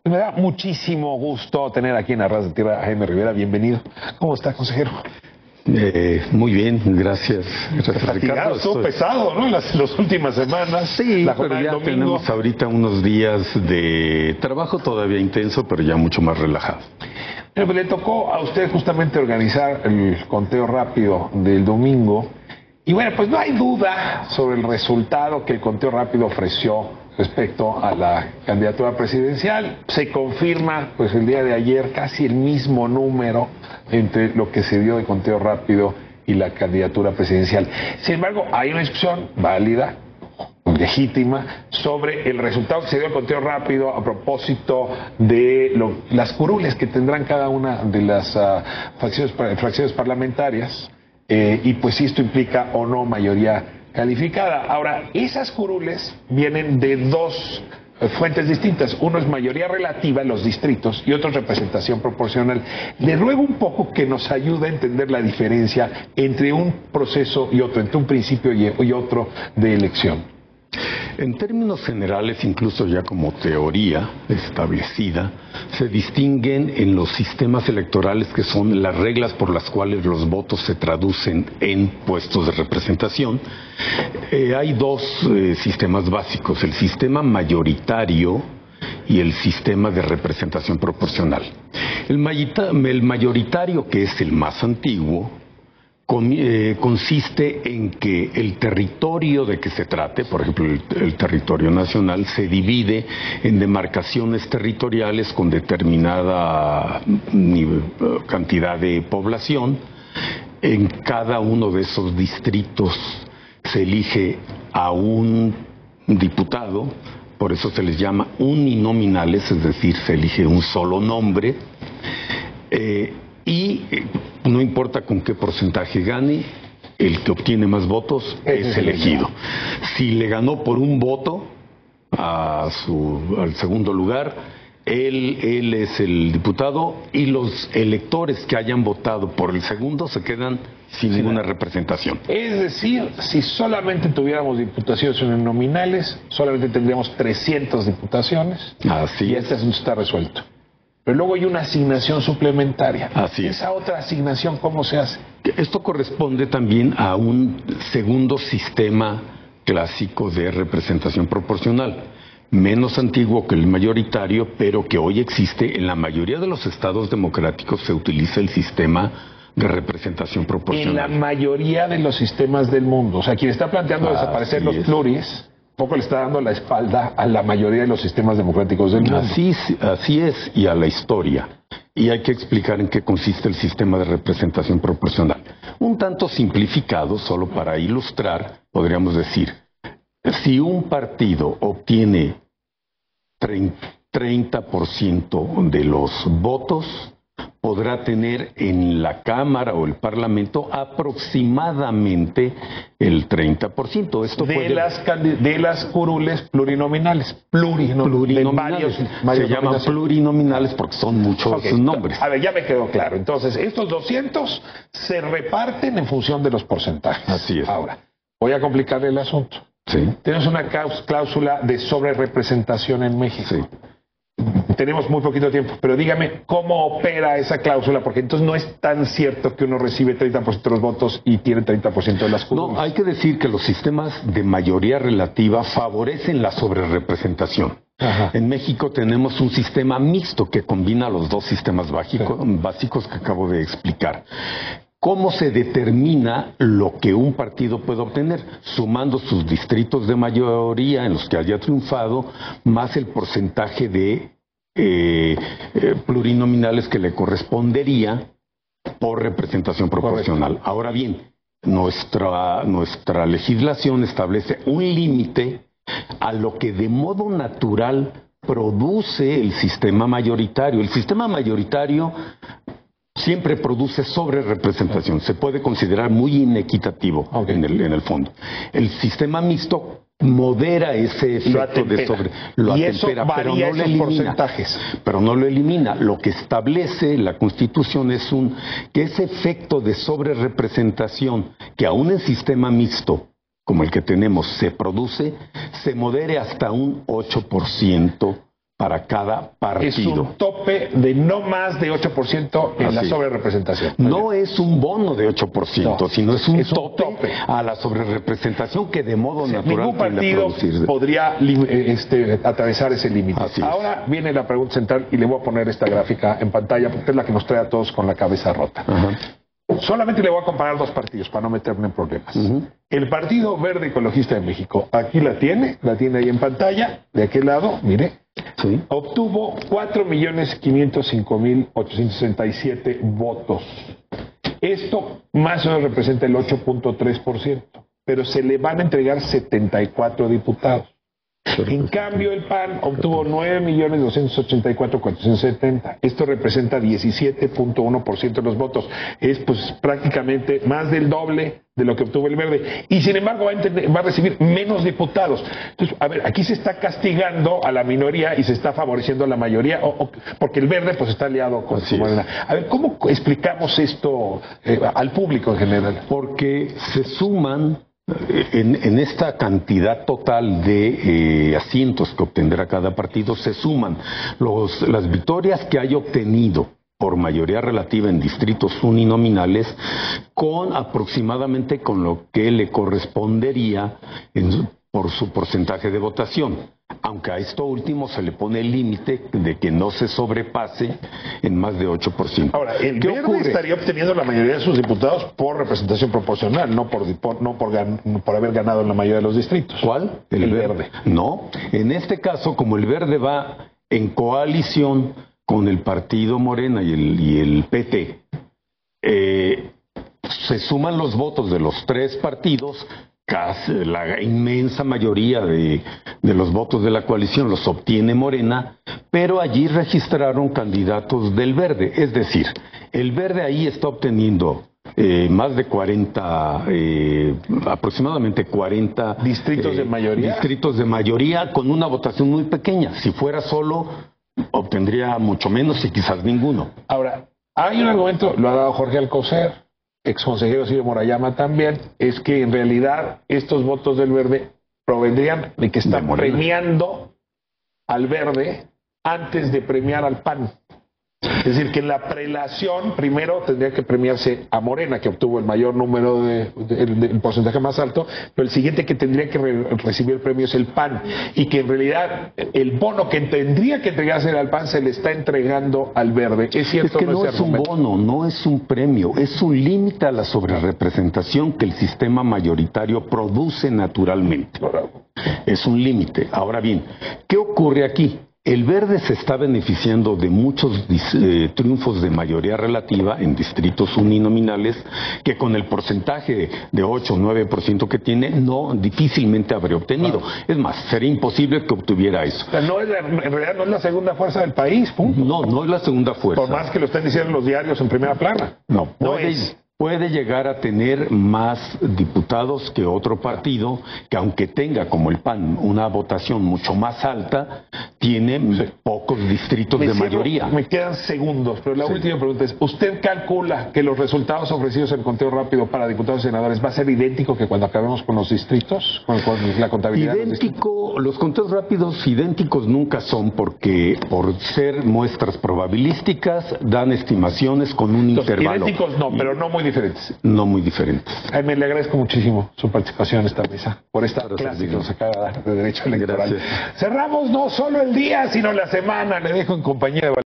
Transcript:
Me da muchísimo gusto tener aquí en Arras de Tierra a Jaime Rivera. Bienvenido. ¿Cómo está, consejero? Muy bien, gracias. Ricardo. Estuvo pesado, ¿no? Las últimas semanas. Sí, pero ya tenemos ahorita unos días de trabajo todavía intenso, pero ya mucho más relajado. Pero le tocó a usted justamente organizar el conteo rápido del domingo. Y bueno, pues no hay duda sobre el resultado que el conteo rápido ofreció respecto a la candidatura presidencial. Se confirma, pues el día de ayer, casi el mismo número entre lo que se dio de conteo rápido y la candidatura presidencial. Sin embargo, hay una discusión válida, legítima, sobre el resultado que se dio del conteo rápido a propósito de las curules que tendrán cada una de las fracciones parlamentarias, y pues si esto implica o no mayoría calificada. Ahora, esas curules vienen de dos fuentes distintas. Uno es mayoría relativa en los distritos y otro es representación proporcional. Le ruego un poco que nos ayude a entender la diferencia entre un proceso y otro, entre un principio y otro de elección. En términos generales, incluso ya como teoría establecida, se distinguen en los sistemas electorales, que son las reglas por las cuales los votos se traducen en puestos de representación. Hay dos sistemas básicos: el sistema mayoritario y el sistema de representación proporcional. El mayoritario, que es el más antiguo, consiste en que el territorio de que se trate, por ejemplo el territorio nacional, se divide en demarcaciones territoriales con determinada cantidad de población. En cada uno de esos distritos se elige a un diputado, por eso se les llama uninominales, es decir, se elige un solo nombre. Y no importa con qué porcentaje gane, el que obtiene más votos es elegido. Si le ganó por un voto al segundo lugar, él es el diputado, y los electores que hayan votado por el segundo se quedan sin ninguna representación. Es decir, si solamente tuviéramos diputaciones uninominales, solamente tendríamos 300 diputaciones. Así y este asunto está resuelto. Pero luego hay una asignación suplementaria. Así es. ¿Esa otra asignación cómo se hace? Esto corresponde también a un segundo sistema clásico de representación proporcional, menos antiguo que el mayoritario, pero que hoy existe en la mayoría de los estados democráticos. Se utiliza el sistema de representación proporcional. En la mayoría de los sistemas del mundo. O sea, quien está planteando desaparecer los pluris, poco le está dando la espalda a la mayoría de los sistemas democráticos del mundo. Así es, y a la historia. Y hay que explicar en qué consiste el sistema de representación proporcional. Un tanto simplificado, solo para ilustrar, podríamos decir, si un partido obtiene 30% de los votos, podrá tener en la Cámara o el Parlamento aproximadamente el 30%. Esto de las curules plurinominales. Plurinominales. Se llaman plurinominales porque son muchos nombres. A ver, ya me quedó claro. Entonces, estos 200 se reparten en función de los porcentajes. Así es. Ahora, voy a complicarle el asunto. Sí. Tenemos una cláusula de sobrerepresentación en México. Sí. Tenemos muy poquito tiempo, pero dígame cómo opera esa cláusula, porque entonces no es tan cierto que uno recibe 30% de los votos y tiene 30% de las curules. No, hay que decir que los sistemas de mayoría relativa favorecen la sobrerepresentación. Ajá. En México tenemos un sistema mixto que combina los dos sistemas básicos que acabo de explicar. ¿Cómo se determina lo que un partido puede obtener? Sumando sus distritos de mayoría en los que haya triunfado, más el porcentaje de plurinominales que le correspondería por representación proporcional. Correcto. Ahora bien, nuestra legislación establece un límite a lo que de modo natural produce el sistema mayoritario. El sistema mayoritario siempre produce sobrerepresentación. Se puede considerar muy inequitativo en el fondo. El sistema mixto modera ese efecto lo atempera, pero no lo elimina. Pero no lo elimina. Lo que establece la Constitución es que ese efecto de sobrerepresentación, que aún en sistema mixto como el que tenemos se produce, se modere hasta un 8% para cada partido. Es un tope de no más de 8% en la sobrerepresentación. No es un bono de 8%, no, sino es un tope a la sobrerepresentación que de modo natural ningún partido podría atravesar ese límite. Ahora viene la pregunta central y le voy a poner esta gráfica en pantalla porque es la que nos trae a todos con la cabeza rota. Solamente le voy a comparar dos partidos para no meterme en problemas. El Partido Verde Ecologista de México, aquí la tiene ahí en pantalla, de aquel lado, mire, obtuvo 4.505.867 votos. Esto más o menos representa el 8.3%, pero se le van a entregar 74 diputados. En cambio, el PAN obtuvo 9.284.470. Esto representa 17.1% de los votos. Es pues prácticamente más del doble de lo que obtuvo el Verde. Y sin embargo va a recibir menos diputados. Entonces, a ver, aquí se está castigando a la minoría y se está favoreciendo a la mayoría, porque el Verde pues está aliado con su Morena. A ver, ¿cómo explicamos esto al público en general? Porque se suman en esta cantidad total de asientos que obtendrá cada partido, se suman las victorias que haya obtenido por mayoría relativa en distritos uninominales con aproximadamente con lo que le correspondería por su porcentaje de votación. Aunque a esto último se le pone el límite de que no se sobrepase en más de 8%. Ahora, el Verde estaría obteniendo la mayoría de sus diputados por representación proporcional, no por haber ganado en la mayoría de los distritos. ¿Cuál? El Verde. No, en este caso, como el Verde va en coalición con el Partido Morena y el PT, se suman los votos de los tres partidos. Casi la inmensa mayoría de los votos de la coalición los obtiene Morena, pero allí registraron candidatos del Verde. Es decir, el Verde ahí está obteniendo más de 40, aproximadamente 40 distritos de mayoría. Distritos de mayoría con una votación muy pequeña. Si fuera solo, obtendría mucho menos y quizás ninguno. Ahora, hay un argumento, lo ha dado Jorge Alcocer, exconsejero Ciro Murayama también, es que en realidad estos votos del Verde provendrían de que están premiando al Verde antes de premiar al PAN. Es decir, que en la prelación primero tendría que premiarse a Morena, que obtuvo el mayor número el porcentaje más alto, pero el siguiente que tendría que recibir el premio es el PAN, y que en realidad el bono que tendría que entregarse al PAN se le está entregando al Verde. ¿Es cierto? Es que no es un bono, no es un premio, es un límite a la sobrerepresentación que el sistema mayoritario produce naturalmente. Es un límite. Ahora bien, ¿qué ocurre aquí? El Verde se está beneficiando de muchos triunfos de mayoría relativa en distritos uninominales que con el porcentaje de 8 o 9% que tiene, difícilmente habría obtenido. Es más, sería imposible que obtuviera eso. O sea, en realidad no es la segunda fuerza del país, punto. No es la segunda fuerza. Por más que lo estén diciendo los diarios en primera plana. No puede llegar a tener más diputados que otro partido que, aunque tenga como el PAN una votación mucho más alta, tiene pocos distritos de mayoría. Me quedan segundos, pero la última pregunta es, ¿usted calcula que los resultados ofrecidos en conteo rápido para diputados y senadores va a ser idéntico que cuando acabemos con los distritos, con la contabilidad? Idéntico, los conteos rápidos idénticos nunca son, porque por ser muestras probabilísticas dan estimaciones con un intervalo. Idénticos no, pero no muy diferentes. No muy diferentes. Jaime, le agradezco muchísimo su participación en esta mesa, por esta clase que nos acaba de dar de Derecho Electoral. Cerramos no solo el día, sino la semana. Le dejo en compañía de